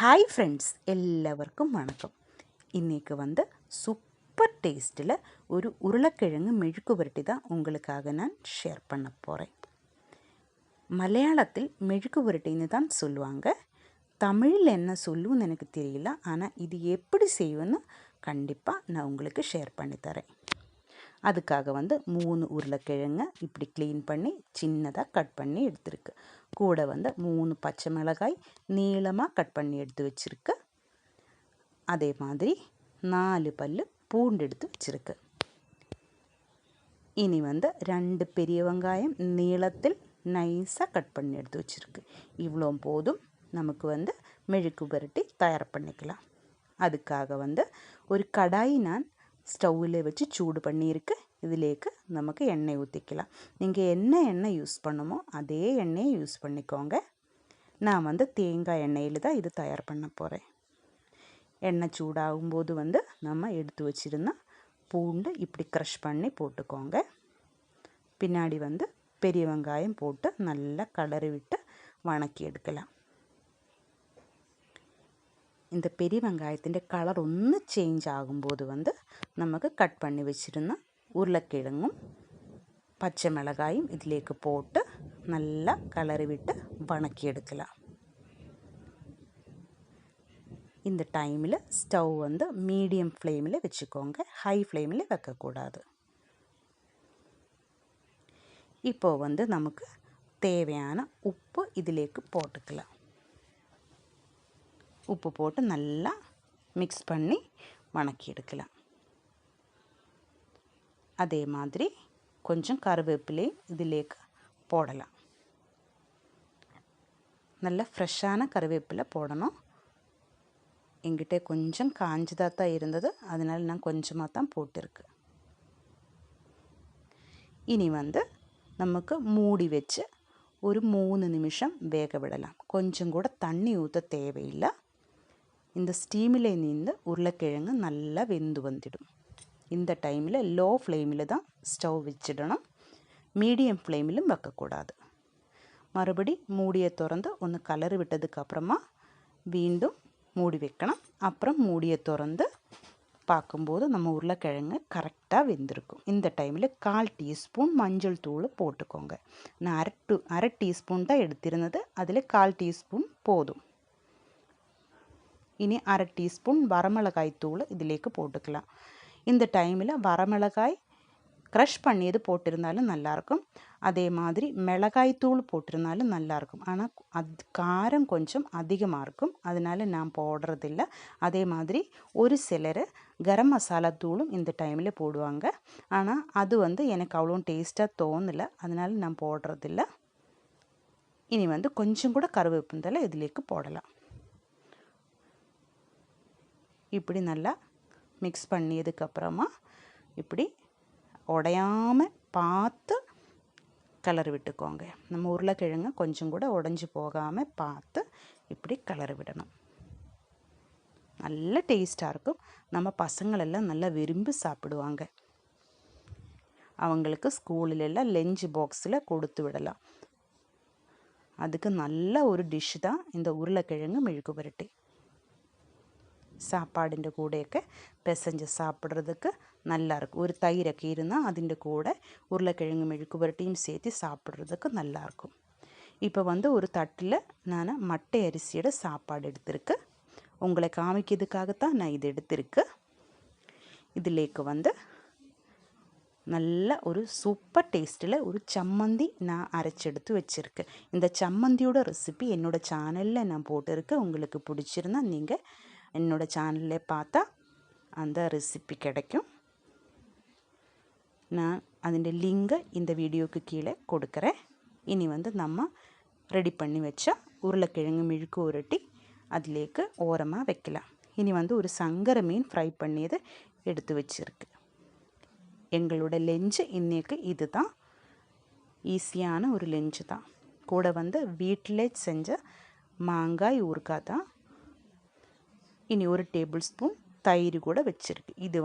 Hi friends, எல்லாருக்கும் வணக்கம். இன்றைக்கி சூப்பர் டேஸ்ட்டில் ஒரு உருளைக்கிழங்கு மெழுக்கு புரட்டி தான் உங்களுக்காக நான் ஷேர் பண்ண போகிறேன். மலையாளத்தில் மெழுக்கு புரட்டின்னு தான் சொல்லுவாங்க. தமிழில் என்ன சொல்லுன்னு எனக்கு தெரியல. ஆனால் இது எப்படி செய்வேன்னு கண்டிப்பாக நான் உங்களுக்கு ஷேர் பண்ணி தரேன். அதுக்காக 3 உருளைக்கிழங்கு இப்படி க்ளீன் பண்ணி சின்னதாக கட் பண்ணி எடுத்துருக்கு. கூட 3 பச்சை மிளகாய் நீளமாக கட் பண்ணி எடுத்து வச்சுருக்கு. அதே மாதிரி 4 பல் பூண்டு எடுத்து வச்சுருக்கு. இனி 2 பெரிய வெங்காயம் நீளத்தில் நைஸாக கட் பண்ணி எடுத்து வச்சுருக்கு. இவ்வளோ போதும். நமக்கு மெழுக்கு புரட்டி தயார் பண்ணிக்கலாம். அதுக்காக ஒரு கடாய் நான் ஸ்டவ்வில் வச்சு சூடு பண்ணியிருக்கு. இதிலேக்கு நமக்கு எண்ணெய் ஊற்றிக்கலாம். நீங்கள் என்ன எண்ணெய் யூஸ் பண்ணுமோ அதே எண்ணெயை யூஸ் பண்ணிக்கோங்க. நான் தேங்காய் எண்ணெயில் தான் இது தயார் பண்ண போகிறேன். எண்ணெய் சூடாகும்போது நம்ம எடுத்து வச்சுருந்தா பூண்டு இப்படி க்ரஷ் பண்ணி போட்டுக்கோங்க. பின்னாடி பெரிய வெங்காயம் போட்டு நல்லா கலரி விட்டு வணக்கி எடுக்கலாம். இந்த பெரிய வெங்காயത്തിൻ്റെ കളർ ഒന്ന് ചേഞ്ച് ആകുമ്പോൾ നമുക്ക് കട്ട് பண்ணி வச்சிருന്ന ഉരുളക്കിഴങ്ങും പച്ചമിളകായും ഇതിലേക്ക് போட்டு நல்லா கலரி விட்டு வணக்கிയെടുக்கலாம். இந்த டைமில் ஸ்டவ் மீடியம் ஃப்ளேமில் வச்சுக்கோங்க. ஹை ஃப்ளேமில் வைக்கக்கூடாது. இப்போது நமக்கு தேவையான உப்பு இதிலேக்கு போட்டுக்கலாம். உப்பு போட்டு நல்லா மிக்ஸ் பண்ணி வணக்கி எடுக்கலாம். அதே மாதிரி கொஞ்சம் கருவேப்பிலையும் இதிலேக்கு போடலாம். நல்ல ஃப்ரெஷ்ஷான கருவேப்பிலை போடணும். என்கிட்ட கொஞ்சம் காஞ்சதாக தான் இருந்தது, அதனால் நான் கொஞ்சமாக தான் போட்டிருக்கு. இனி நமக்கு மூடி வச்சு ஒரு 3 நிமிஷம் வேக விடலாம். கொஞ்சம் கூட தண்ணி ஊற்ற தேவையில்லை. இந்த ஸ்டீமில் நின்று உருளைக்கிழங்கு நல்லா வெந்து வந்துடும். இந்த டைமில் லோ ஃப்ளேமில் தான் ஸ்டவ் வச்சிடணும். மீடியம் ஃப்ளேமிலும் வைக்கக்கூடாது. மறுபடி மூடியை திறந்து ஒன்று கலரி விட்டதுக்கப்புறமா மீண்டும் மூடி வைக்கணும். அப்புறம் மூடியை திறந்து பார்க்கும்போது நம்ம உருளைக்கிழங்கு கரெக்டாக வெந்திருக்கும். இந்த டைமில் 1/4 டீஸ்பூன் மஞ்சள் தூள் போட்டுக்கோங்க. நான் அரை டீஸ்பூன் தான் எடுத்திருந்தது, அதில் 1/4 டீஸ்பூன் போதும். இனி அரை டீஸ்பூன் வரமிளகாய் தூள் இதிலேக்கு போட்டுக்கலாம். இந்த டைமில் வரமிளகாய் க்ரஷ் பண்ணியது போட்டிருந்தாலும் நல்லாயிருக்கும். அதே மாதிரி மிளகாய் தூள் போட்டிருந்தாலும் நல்லாயிருக்கும். ஆனால் காரம் கொஞ்சம் அதிகமாக இருக்கும், அதனால் நான் போடுறதில்ல. அதே மாதிரி ஒரு சிலர் கரம் மசாலா தூளும் இந்த டைமில் போடுவாங்க. ஆனால் அது எனக்கு அவ்வளோ டேஸ்ட்டாக தோணலை, அதனால் நான் போடுறதில்ல. இனி கொஞ்சம் கூட கருவேப்பிலை இதிலேக்கு போடலாம். இப்படி நல்லா மிக்ஸ் பண்ணியதுக்கப்புறமா இப்படி உடையாமல் பார்த்து கலரி விட்டுக்கோங்க. நம்ம உருளைக்கிழங்கு கொஞ்சம் கூட உடஞ்சி போகாமல் பார்த்து இப்படி கலரி விடணும். நல்ல டேஸ்ட்டாக இருக்கும். நம்ம பசங்களெல்லாம் நல்லா விரும்பி சாப்பிடுவாங்க. அவங்களுக்கு ஸ்கூலிலெல்லாம் லஞ்ச் பாக்ஸில் கொடுத்து விடலாம். அதுக்கு நல்ல ஒரு டிஷ் தான் இந்த உருளைக்கிழங்கு மெழுக்கு புரட்டி. சாப்பாடிൻ്റെ കൂടെയൊക്കെ பிசைஞ்சு சாப்பிட்றதுக்கு நல்லாயிருக்கும். ஒரு தயிரൊക്കെ இருந்தால் അതിൻ്റെ കൂടെ உருளைக்கிழங்கு மெழுக்கு புரட்டியும் சேர்த்து சாப்பிட்றதுக்கு நல்லாயிருக்கும். இப்போ ஒரு தட்டில் நான் மட்டை அரிசியோட சாப்பாடு எடுத்திருக்கு. உங்களை காமிக்கிறதுக்காகத்தான் நான் இது எடுத்திருக்கு. இதிலேக்கு நல்ல ஒரு சூப்பர் டேஸ்ட்டில் ஒரு சம்மந்தி நான் அரைச்செடுத்து வச்சுருக்கேன். இந்த சம்மந்தியோட ரெசிபி என்னோடய சேனலில் நான் போட்டிருக்கு. உங்களுக்கு பிடிச்சிருந்தா நீங்கள் என்னோடய சேனலில் பார்த்தா அந்த ரெசிபி கிடைக்கும். நான் അതിൻ്റെ லிங்கை இந்த வீடியோவுக்கு கீழே கொடுக்குறேன். இனி நம்ம ரெடி பண்ணி வச்ச உருளைக்கிழங்கு மெழுக்கு புரட்டி அதிலேக்கு ஓரமாக வைக்கலாம். இனி ஒரு சங்கரை மீன் ஃப்ரை பண்ணியது எடுத்து வச்சுருக்கு. எங்களோட லஞ்சு இன்றைக்கு இது தான். ஈஸியான ஒரு லஞ்சு தான். கூட வீட்டிலே செஞ்ச மாங்காய் ஊறுகாய் தான். இனி ஒரு டேபிள் ஸ்பூன் தயிர் கூட வச்சுருக்கு. இது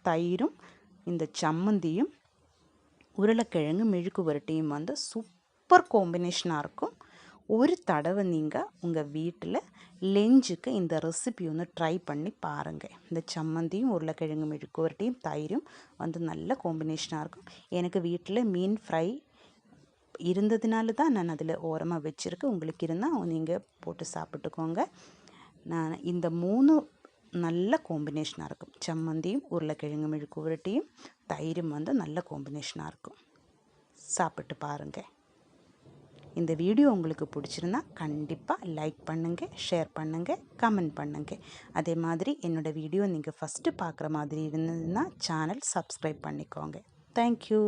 தயிரும் இந்த சம்மந்தியும் உருளைக்கிழங்கு மெழுக்கு புரட்டியும் சூப்பர் காம்பினேஷனாக இருக்கும். ஒரு தடவை நீங்கள் உங்கள் வீட்டில் லஞ்சுக்கு இந்த ரெசிபி ஒன்று ட்ரை பண்ணி பாருங்கள். இந்த சம்மந்தியும் உருளைக்கிழங்கு மெழுக்குவரட்டியும் தயிரும் வந்து நல்ல காம்பினேஷனாக இருக்கும். எனக்கு வீட்டில் மீன் ஃப்ரை இருந்ததுனால தான் நான் அதில் ஓரமாக வச்சுருக்கேன். உங்களுக்கு இருந்தால் நீங்கள் போட்டு சாப்பிட்டுக்கோங்க. நான் இந்த 3 நல்ல காம்பினேஷனாக இருக்கும். சம்மந்தியும் உருளைக்கிழங்கு மெழுக்குவரட்டியும் தயிரும் வந்து நல்ல காம்பினேஷனாக இருக்கும். சாப்பிட்டு பாருங்கள். இந்த வீடியோ உங்களுக்கு பிடிச்சிருந்தா கண்டிப்பாக லைக் பண்ணுங்கள், ஷேர் பண்ணுங்கள், கமெண்ட் பண்ணுங்கள். அதே மாதிரி என்னோடய வீடியோ நீங்கள் ஃபஸ்ட்டு பார்க்குற மாதிரி இருந்ததுன்னா சேனல் சப்ஸ்கிரைப் பண்ணிக்கோங்க. தேங்க்யூ.